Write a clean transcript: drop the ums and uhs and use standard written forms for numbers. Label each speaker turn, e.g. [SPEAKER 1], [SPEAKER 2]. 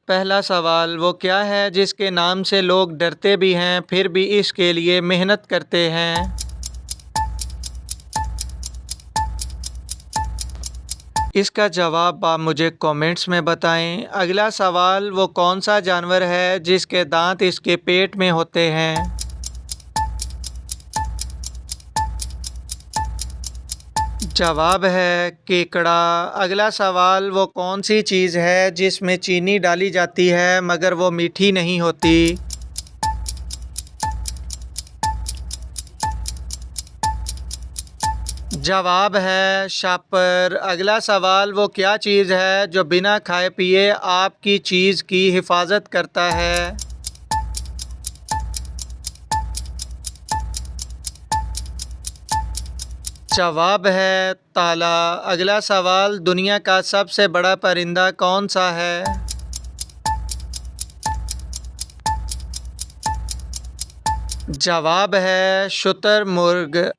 [SPEAKER 1] पहला सवाल, वो क्या है जिसके नाम से लोग डरते भी हैं फिर भी इसके लिए मेहनत करते हैं? इसका जवाब आप मुझे कमेंट्स में बताएं। अगला सवाल, वो कौन सा जानवर है जिसके दांत इसके पेट में होते हैं? जवाब है केकड़ा। अगला सवाल, वो कौन सी चीज़ है जिसमें चीनी डाली जाती है मगर वो मीठी नहीं होती? जवाब है शापर। अगला सवाल, वो क्या चीज़ है जो बिना खाए पिए आपकी चीज़ की हिफाजत करता है? जवाब है ताला। अगला सवाल, दुनिया का सबसे बड़ा परिंदा कौन सा है? जवाब है शुतुरमुर्ग।